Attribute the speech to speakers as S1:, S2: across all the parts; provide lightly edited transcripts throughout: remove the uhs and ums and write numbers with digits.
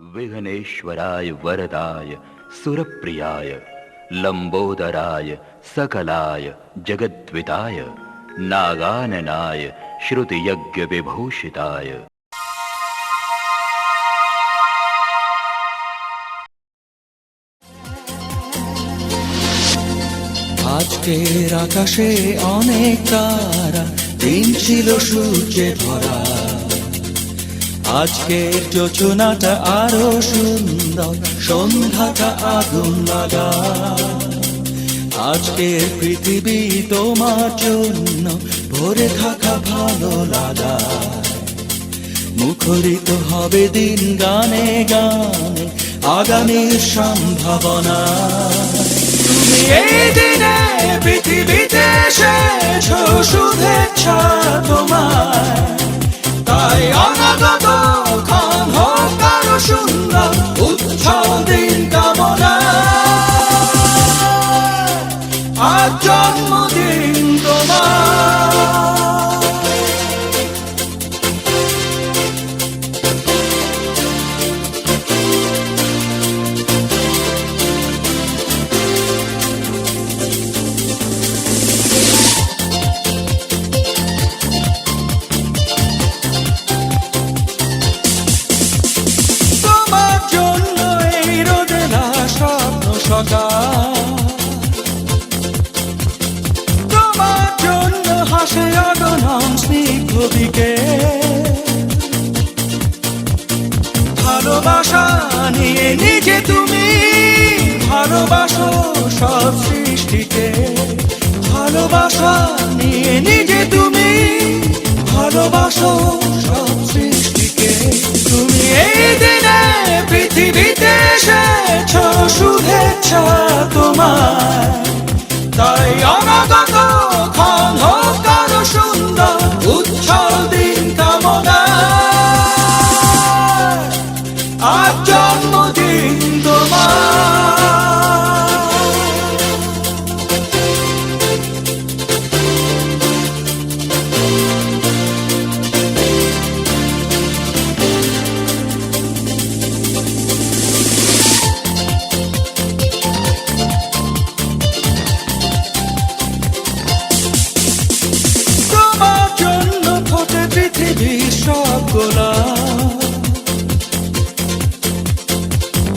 S1: विघ्नेश्वराय वरदाय सुरप्रियाय लंबोदराय सकलाय जगद्विताय नागाननाय श्रुतियज्ञ विभूषिताय।
S2: আজকের আকাশে অনেক তারা, দিন ছিল সূর্যে ভরা। আজকের যোজনাটা আরো সুন্দর, সন্ধ্যাটা আগুন লাগা। আজকের পৃথিবী তোমার জন্য ভরে থাকা ভালো লাগা। মুখরিত হবে দিন গানে গানে, আগামীর সম্ভাবনা। তুমি এই দিনে পৃথিবীতে এসেছো, শুভেচ্ছা তোমার। তাই অনাগত ক্ষণ হোক আরো সুন্দর, উৎসব দিন কামনা। আজ জন্মদিন তোমার। তোমার জন্য হাসে অগণন স্নিগ্ধ দিকে। ভালোবাসা নিয়ে নিজে তুমি ভালোবাসো সব সৃষ্টিকে। ভালোবাসা নিয়ে নিজে তুমি ভালোবাসো সব সৃষ্টিকে। তুমি এই দিনে পৃথিবীতে এসেছো, শুভেচ্ছা তোমার। তাই অনাগত ক্ষণ হোক আরো সুন্দর, উৎসব দিন কামনা। আজ জন্মদিন তোমার।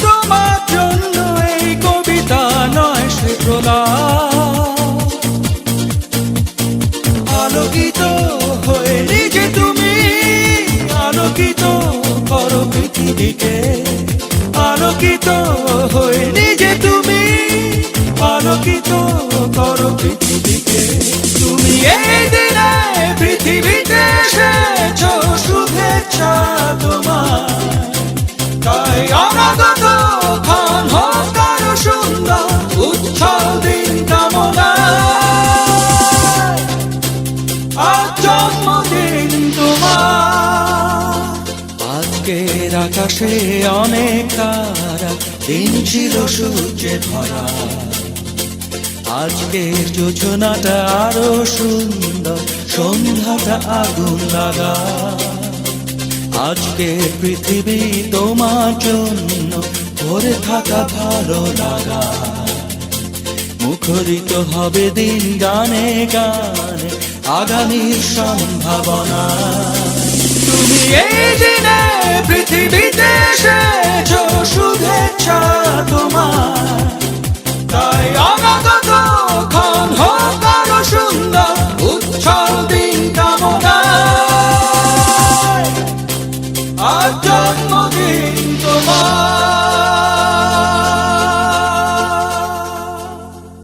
S2: তোমার জন্য এই কবিতা নয় সে প্রলাপ। আলোকিত হয়ে নিজে তুমি আলোকিত করো পৃথিবীকে। আলোকিত হয়ে নিজে তুমি আলোকিত করো পৃথিবীকে। তুমি এই দিনে পৃথিবীতে এসেছো, শুভেচ্ছা তোমার। তাই অনাগত ক্ষণ হোক আরো সুন্দর, উৎসব দিন কামনা। আজ জন্মদিন তোমার। আজকের আকাশে অনেক তারা, দিন ছিল সূর্যে ভরা। আজকের যোজনাটা আরো সুন্দর, সন্ধ্যাটা আগুন লাগা। আজকের পৃথিবী তোমার জন্য ভরে থাকা ভালো লাগা। মুখরিত হবে দিন গানে গানে, আগামীর সম্ভাবনা। তুমি এই দিনে পৃথিবীতে এসে